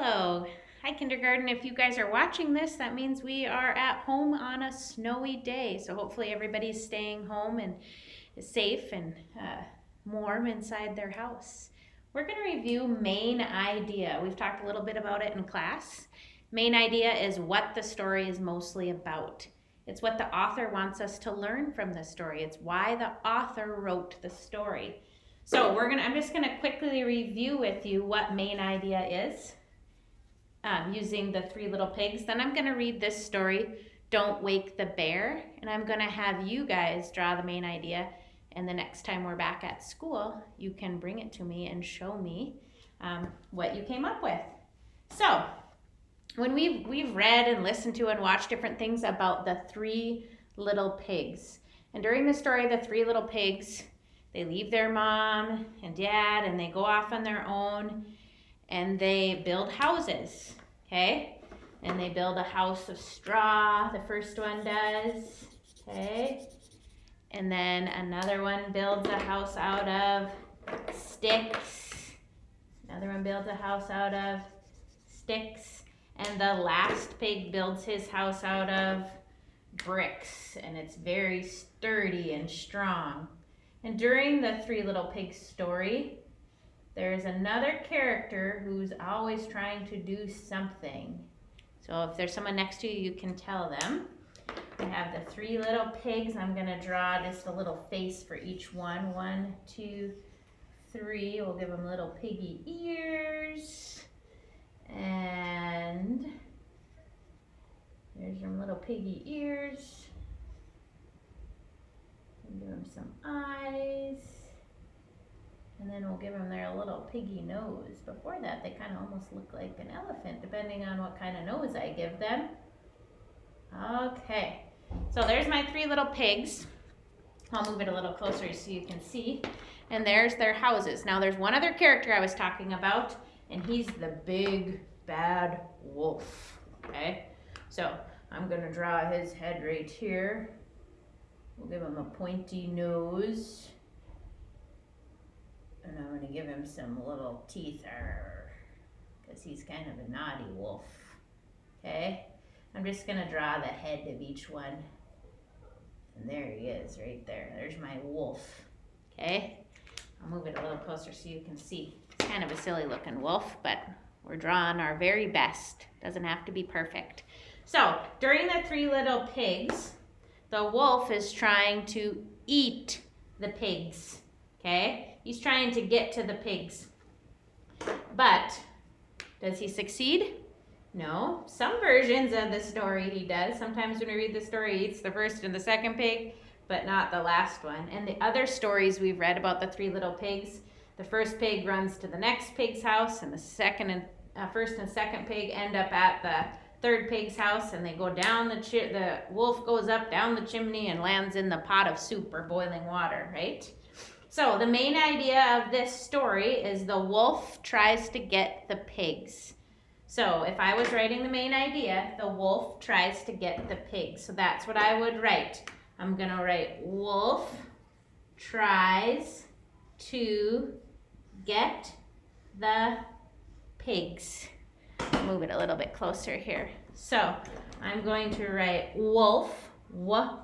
Hello. Hi, kindergarten. If you guys are watching this, that means we are at home on a snowy day. So hopefully everybody's staying home and is safe and warm inside their house. We're going to review main idea. We've talked a little bit about it in class. Main idea is what the story is mostly about. It's what the author wants us to learn from the story. It's why the author wrote the story. So I'm just gonna quickly review with you what main idea is using the Three Little Pigs. Then I'm gonna read this story, Don't Wake the Bear, and I'm gonna have you guys draw the main idea. And the next time we're back at school, you can bring it to me and show me what you came up with. So when we've read and listened to and watched different things about the Three Little Pigs, and during the story, the Three Little Pigs, they leave their mom and dad and they go off on their own and they build houses, okay? And they build a house of straw, the first one does, okay? And then another one builds a house out of sticks. Another one builds a house out of sticks. And the last pig builds his house out of bricks, and it's very sturdy and strong. And during the Three Little Pigs story, there's another character who's always trying to do something. So if there's someone next to you, you can tell them. We have the Three Little Pigs. I'm going to draw just a little face for each one. 1, 2, 3. We'll give them little piggy ears. And there's some little piggy ears. Give them some eyes, and then we'll give them their little piggy nose. Before that, they kind of almost look like an elephant, depending on what kind of nose I give them. Okay, so there's my Three Little Pigs. I'll move it a little closer so you can see. And there's their houses. Now there's one other character I was talking about, and he's the big bad wolf. Okay, so I'm gonna draw his head right here. We'll give him a pointy nose. And I'm going to give him some little teeth, because he's kind of a naughty wolf. Okay? I'm just going to draw the head of each one. And there he is, right there. There's my wolf. Okay? I'll move it a little closer so you can see. It's kind of a silly looking wolf, but we're drawing our very best. Doesn't have to be perfect. So, during the Three Little Pigs, the wolf is trying to eat the pigs, okay? He's trying to get to the pigs. But does he succeed? No. Some versions of the story he does. Sometimes when we read the story, he eats the first and the second pig, but not the last one. And the other stories we've read about the Three Little Pigs, the first pig runs to the next pig's house, and the first and second pig end up at the third pig's house, and they go down the wolf goes up down the chimney and lands in the pot of soup or boiling water, right? So the main idea of this story is the wolf tries to get the pigs. So if I was writing the main idea, the wolf tries to get the pigs. So that's what I would write. I'm gonna write wolf tries to get the pigs. Move it a little bit closer here. So I'm going to write wolf, wolf,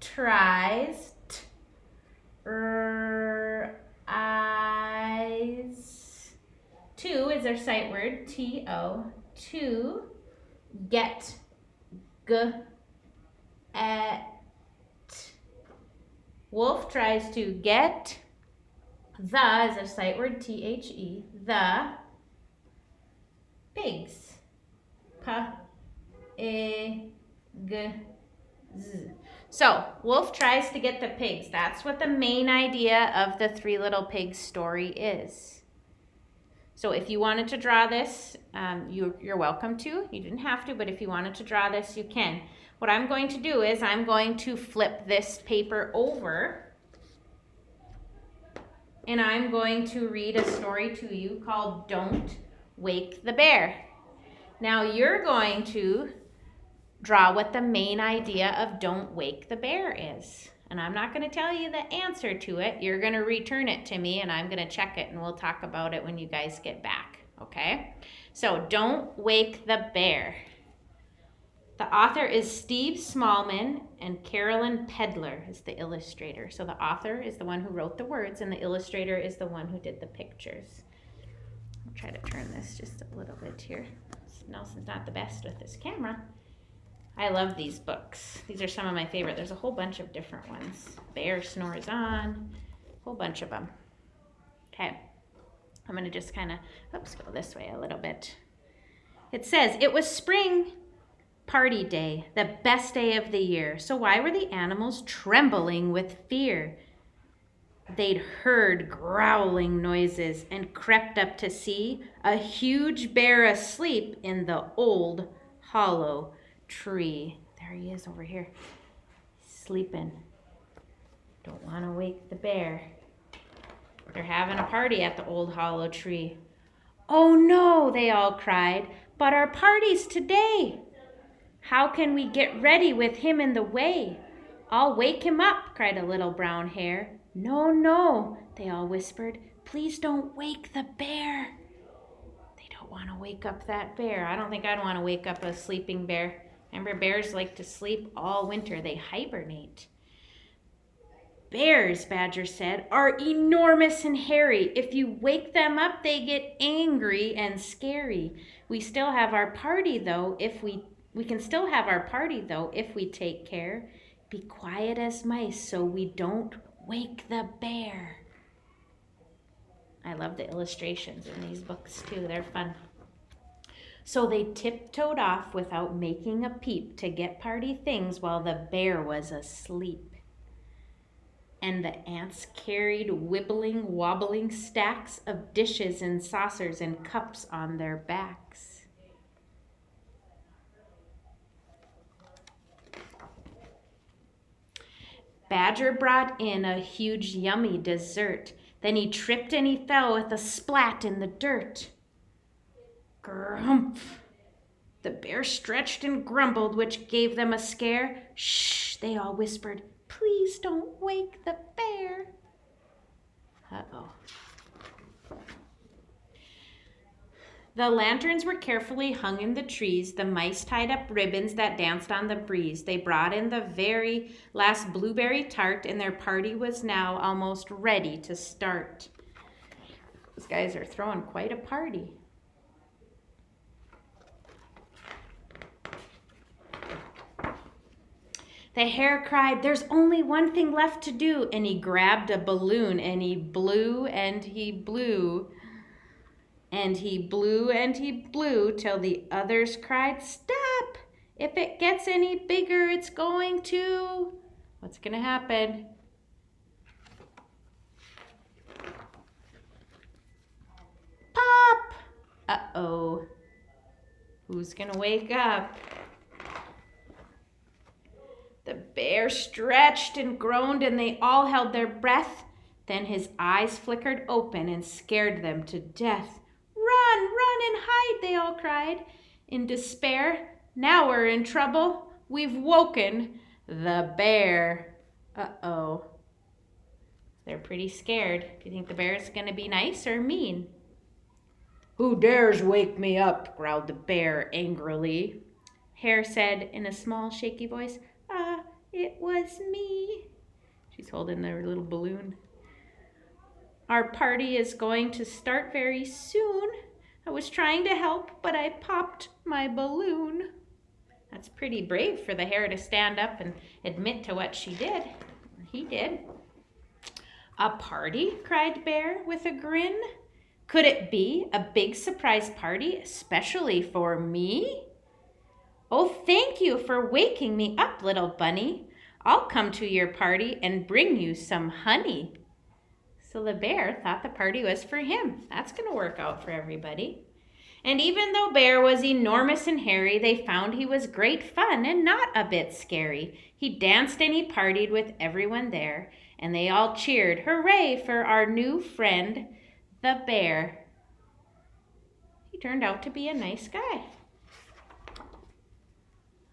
tries, eyes. To is our sight word, to, to get, at. Wolf tries to get, the is a sight word, the, pigs. So, wolf tries to get the pigs. That's what the main idea of the Three Little Pigs story is. So if you wanted to draw this, you're welcome to. You didn't have to, but if you wanted to draw this, you can. What I'm going to do is I'm going to flip this paper over, and I'm going to read a story to you called Don't Wake the Bear. Now you're going to draw what the main idea of Don't Wake the Bear is. And I'm not going to tell you the answer to it. You're going to return it to me and I'm going to check it and we'll talk about it when you guys get back. Okay? So don't wake the bear. The author is Steve Smallman and Carolyn Pedler is the illustrator. So the author is the one who wrote the words and the illustrator is the one who did the pictures. I'll try to turn this just a little bit here. Nelson's not the best with this camera. I love these books. These are some of my favorite. There's a whole bunch of different ones. Bear Snores On, a whole bunch of them. Okay, I'm gonna just kind of, go this way a little bit. It says, it was spring party day, the best day of the year. So why were the animals trembling with fear? They'd heard growling noises and crept up to see a huge bear asleep in the old hollow tree. There he is over here, sleeping. Don't want to wake the bear. They're having a party at the old hollow tree. Oh no, they all cried, but our party's today. How can we get ready with him in the way? I'll wake him up, cried a little brown hare. No, no, they all whispered. Please don't wake the bear. They don't want to wake up that bear. I don't think I'd want to wake up a sleeping bear. Remember, bears like to sleep all winter. They hibernate. Bears, Badger said, are enormous and hairy. If you wake them up, they get angry and scary. We still have our party, though, if we can still have our party, though, if we take care. Be quiet as mice so we don't wake the bear. I love the illustrations in these books, too. They're fun. So they tiptoed off without making a peep to get party things while the bear was asleep. And the ants carried wibbling, wobbling stacks of dishes and saucers and cups on their backs. Badger brought in a huge, yummy dessert. Then he tripped and he fell with a splat in the dirt. Grump! The bear stretched and grumbled, which gave them a scare. Shh, they all whispered. Please don't wake the bear. Uh-oh. The lanterns were carefully hung in the trees. The mice tied up ribbons that danced on the breeze. They brought in the very last blueberry tart, and their party was now almost ready to start. Those guys are throwing quite a party. The hare cried, "There's only one thing left to do," and he grabbed a balloon and he blew and he blew. And he blew and he blew till the others cried, "Stop! If it gets any bigger, it's going to..." What's going to happen? Pop! Uh-oh. Who's going to wake up? The bear stretched and groaned and they all held their breath. Then his eyes flickered open and scared them to death. "Run, run and hide," they all cried in despair. "Now we're in trouble. We've woken the bear." Uh-oh. They're pretty scared. Do you think the bear's going to be nice or mean? "Who dares wake me up?" growled the bear angrily. Hare said in a small, shaky voice, "It was me." She's holding their little balloon. "Our party is going to start very soon. I was trying to help, but I popped my balloon." That's pretty brave for the hare to stand up and admit to what she did. He did. "A party?" cried Bear with a grin. "Could it be a big surprise party, especially for me?" "Oh, thank you for waking me up, little bunny. I'll come to your party and bring you some honey." So the bear thought the party was for him. That's going to work out for everybody. And even though Bear was enormous and hairy, they found he was great fun and not a bit scary. He danced and he partied with everyone there, and they all cheered, "Hooray for our new friend, the bear." He turned out to be a nice guy.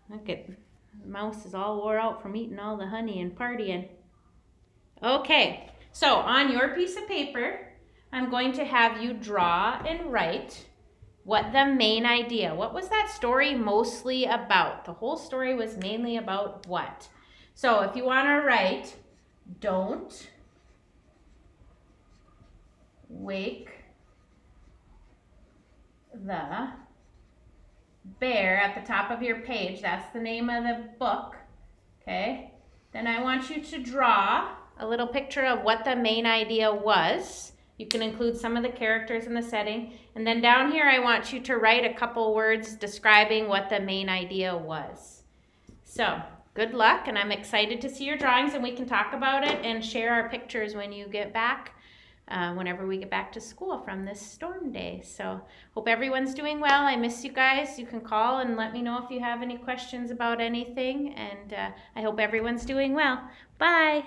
Look at the mouse is all wore out from eating all the honey and partying. Okay, so on your piece of paper, I'm going to have you draw and write what the main idea, what was that story mostly about? The whole story was mainly about what? So if you want to write, don't wake the bear at the top of your page. That's the name of the book. Okay. Then I want you to draw a little picture of what the main idea was. You can include some of the characters in the setting. And then down here, I want you to write a couple words describing what the main idea was. So good luck, and I'm excited to see your drawings, and we can talk about it and share our pictures when you get back. Whenever we get back to school from this storm day. So hope everyone's doing well. I miss you guys. You can call and let me know if you have any questions about anything. And I hope everyone's doing well. Bye.